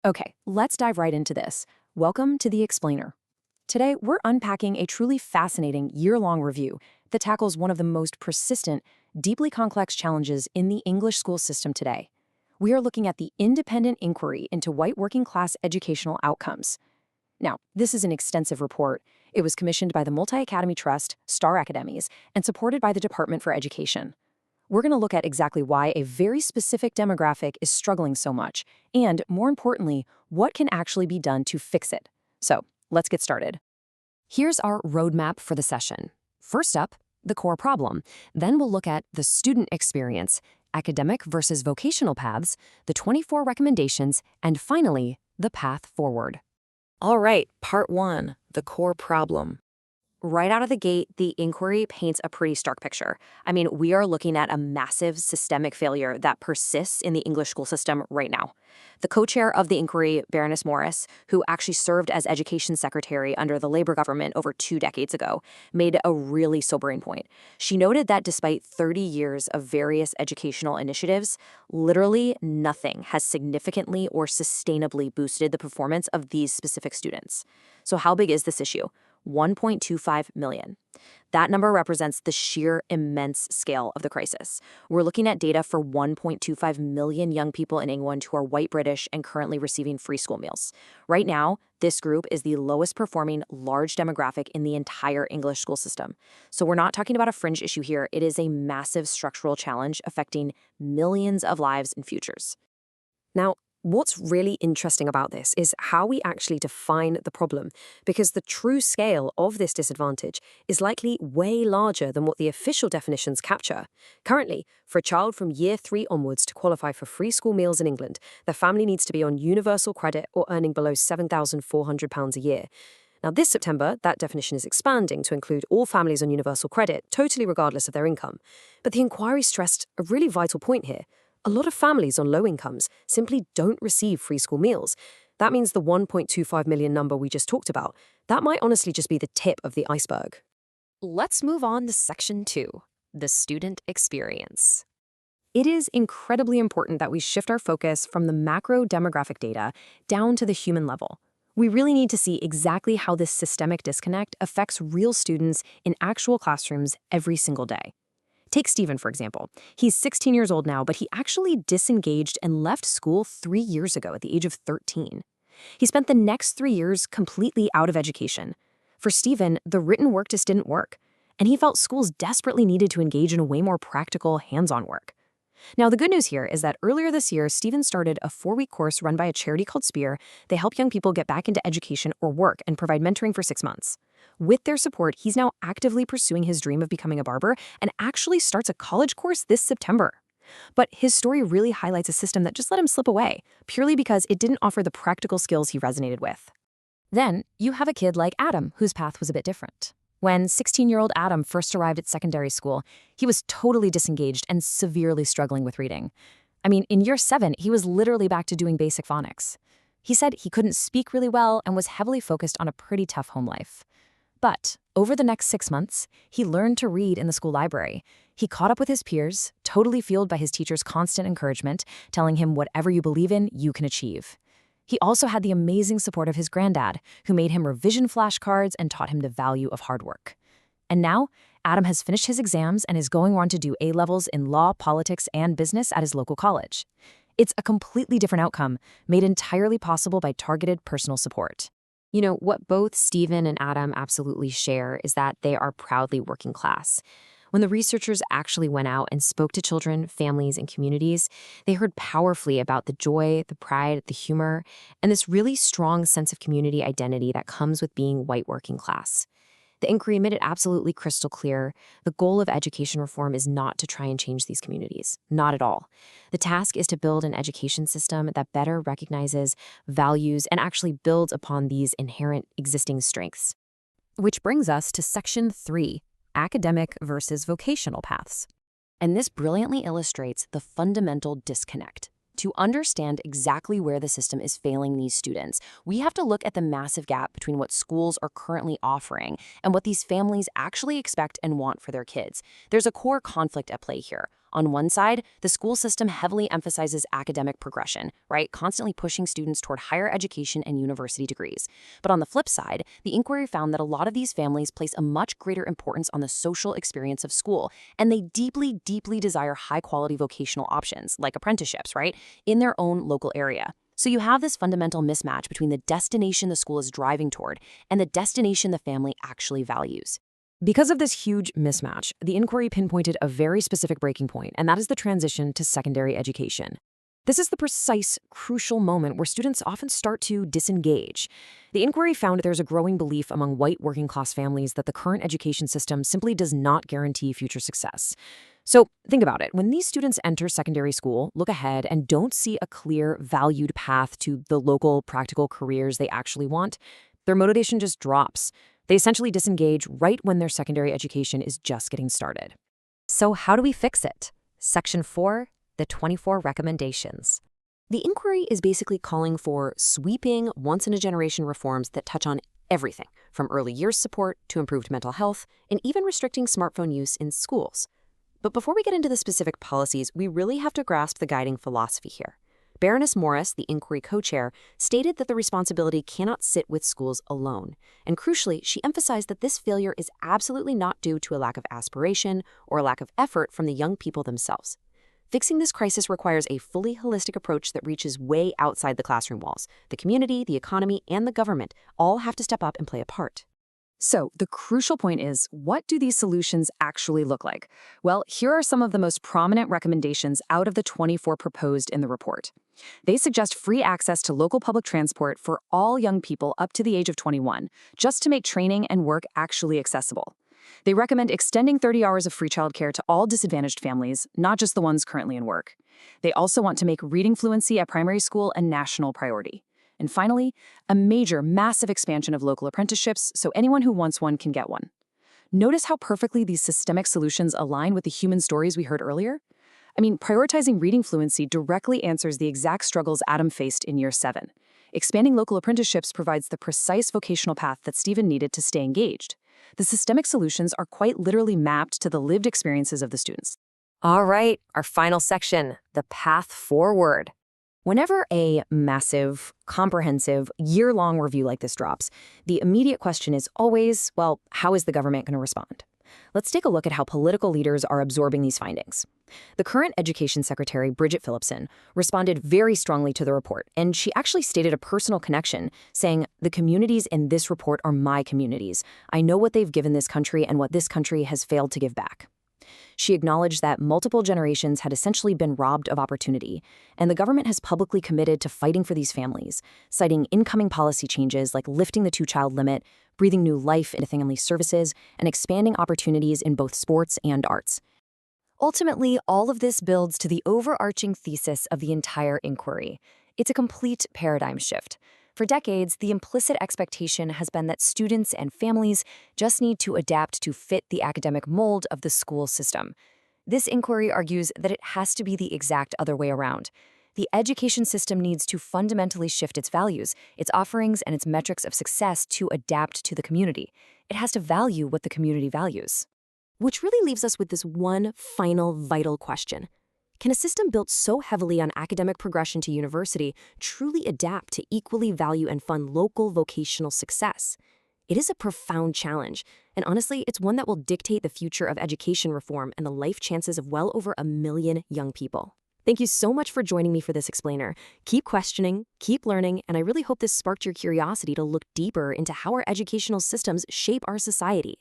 Okay, let's dive right into this. Welcome to The Explainer. Today, we're unpacking a truly fascinating year-long review that tackles one of the most persistent, deeply complex challenges in the English school system today. We are looking at the independent inquiry into white working-class educational outcomes. Now, this is an extensive report. It was commissioned by the Multi-Academy Trust, Star Academies, and supported by the Department for Education. We're going to look at exactly why a very specific demographic is struggling so much, and more importantly, what can actually be done to fix it. So, let's get started. Here's our roadmap for the session. First up, the core problem. Then we'll look at the student experience, academic versus vocational paths, the 24 recommendations, and finally, the path forward. All right, part one, the core problem. Right out of the gate, the inquiry paints a pretty stark picture. I mean, we are looking at a massive systemic failure that persists in the English school system right now. The co-chair of the inquiry, Baroness Morris, who actually served as education secretary under the Labour government over 2 decades ago, made a really sobering point. She noted that despite 30 years of various educational initiatives, literally nothing has significantly or sustainably boosted the performance of these specific students. So how big is this issue? 1.25 million. That number represents the sheer immense scale of the crisis. We're looking at data for 1.25 million young people in England who are white British and currently receiving free school meals. Right now, this group is the lowest performing large demographic in the entire English school system. So we're not talking about a fringe issue here. It is a massive structural challenge affecting millions of lives and futures. Now, what's really interesting about this is how we actually define the problem, because the true scale of this disadvantage is likely way larger than what the official definitions capture. Currently, for a child from year 3 onwards to qualify for free school meals in England, the family needs to be on universal credit or earning below £7,400 a year. Now, this September, that definition is expanding to include all families on universal credit, totally regardless of their income. But the inquiry stressed a really vital point here. A lot of families on low incomes simply don't receive free school meals. That means the 1.25 million number we just talked about, that might honestly just be the tip of the iceberg. Let's move on to section 2, the student experience. It is incredibly important that we shift our focus from the macro demographic data down to the human level. We really need to see exactly how this systemic disconnect affects real students in actual classrooms every single day. Take Stephen, for example. He's 16 years old now, but he actually disengaged and left school 3 years ago at the age of 13. He spent the next 3 years completely out of education. For Stephen, the written work just didn't work, and he felt schools desperately needed to engage in a way more practical, hands-on work. Now, the good news here is that earlier this year, Stephen started a 4-week course run by a charity called Spear. They help young people get back into education or work and provide mentoring for 6 months. With their support, he's now actively pursuing his dream of becoming a barber and actually starts a college course this September. But his story really highlights a system that just let him slip away, purely because it didn't offer the practical skills he resonated with. Then, you have a kid like Adam, whose path was a bit different. When 16-year-old Adam first arrived at secondary school, he was totally disengaged and severely struggling with reading. I mean, in year 7, he was literally back to doing basic phonics. He said he couldn't speak really well and was heavily focused on a pretty tough home life. But over the next 6 months, he learned to read in the school library. He caught up with his peers, totally fueled by his teacher's constant encouragement, telling him whatever you believe in, you can achieve. He also had the amazing support of his granddad, who made him revision flashcards and taught him the value of hard work. And now, Adam has finished his exams and is going on to do A-levels in law, politics, and business at his local college. It's a completely different outcome, made entirely possible by targeted personal support. You know, what both Stephen and Adam absolutely share is that they are proudly working class. When the researchers actually went out and spoke to children, families, and communities, they heard powerfully about the joy, the pride, the humor, and this really strong sense of community identity that comes with being white working class. The inquiry made it absolutely crystal clear. The goal of education reform is not to try and change these communities. Not at all. The task is to build an education system that better recognizes, values, and actually builds upon these inherent existing strengths. Which brings us to section 3, academic versus vocational paths. And this brilliantly illustrates the fundamental disconnect. To understand exactly where the system is failing these students, we have to look at the massive gap between what schools are currently offering and what these families actually expect and want for their kids. There's a core conflict at play here. On one side, the school system heavily emphasizes academic progression, right? Constantly pushing students toward higher education and university degrees. But on the flip side, the inquiry found that a lot of these families place a much greater importance on the social experience of school, and they deeply, deeply desire high-quality vocational options, like apprenticeships, right, in their own local area. So you have this fundamental mismatch between the destination the school is driving toward and the destination the family actually values. Because of this huge mismatch, the inquiry pinpointed a very specific breaking point, and that is the transition to secondary education. This is the precise, crucial moment where students often start to disengage. The inquiry found there's a growing belief among white working-class families that the current education system simply does not guarantee future success. So think about it. When these students enter secondary school, look ahead, and don't see a clear, valued path to the local, practical careers they actually want, their motivation just drops. They essentially disengage right when their secondary education is just getting started. So how do we fix it? Section 4, the 24 recommendations. The inquiry is basically calling for sweeping, once-in-a-generation reforms that touch on everything, from early years support to improved mental health, and even restricting smartphone use in schools. But before we get into the specific policies, we really have to grasp the guiding philosophy here. Baroness Morris, the inquiry co-chair, stated that the responsibility cannot sit with schools alone. And crucially, she emphasized that this failure is absolutely not due to a lack of aspiration or a lack of effort from the young people themselves. Fixing this crisis requires a fully holistic approach that reaches way outside the classroom walls. The community, the economy, and the government all have to step up and play a part. So, the crucial point is, what do these solutions actually look like? Well, here are some of the most prominent recommendations out of the 24 proposed in the report. They suggest free access to local public transport for all young people up to the age of 21, just to make training and work actually accessible. They recommend extending 30 hours of free childcare to all disadvantaged families, not just the ones currently in work. They also want to make reading fluency at primary school a national priority. And finally, a major, massive expansion of local apprenticeships so anyone who wants one can get one. Notice how perfectly these systemic solutions align with the human stories we heard earlier? I mean, prioritizing reading fluency directly answers the exact struggles Adam faced in year 7. Expanding local apprenticeships provides the precise vocational path that Stephen needed to stay engaged. The systemic solutions are quite literally mapped to the lived experiences of the students. All right, our final section, the path forward. Whenever a massive, comprehensive, year-long review like this drops, the immediate question is always, well, how is the government going to respond? Let's take a look at how political leaders are absorbing these findings. The current Education Secretary, Bridget Phillipson, responded very strongly to the report, and she actually stated a personal connection, saying, "The communities in this report are my communities. I know what they've given this country and what this country has failed to give back." She acknowledged that multiple generations had essentially been robbed of opportunity, and the government has publicly committed to fighting for these families, citing incoming policy changes like lifting the 2-child limit, breathing new life into family services, and expanding opportunities in both sports and arts. Ultimately, all of this builds to the overarching thesis of the entire inquiry. It's a complete paradigm shift. For decades, the implicit expectation has been that students and families just need to adapt to fit the academic mold of the school system. This inquiry argues that it has to be the exact other way around. The education system needs to fundamentally shift its values, its offerings, and its metrics of success to adapt to the community. It has to value what the community values. Which really leaves us with this one final vital question. Can a system built so heavily on academic progression to university truly adapt to equally value and fund local vocational success? It is a profound challenge, and honestly, it's one that will dictate the future of education reform and the life chances of well over 1 million young people. Thank you so much for joining me for this explainer. Keep questioning, keep learning, and I really hope this sparked your curiosity to look deeper into how our educational systems shape our society.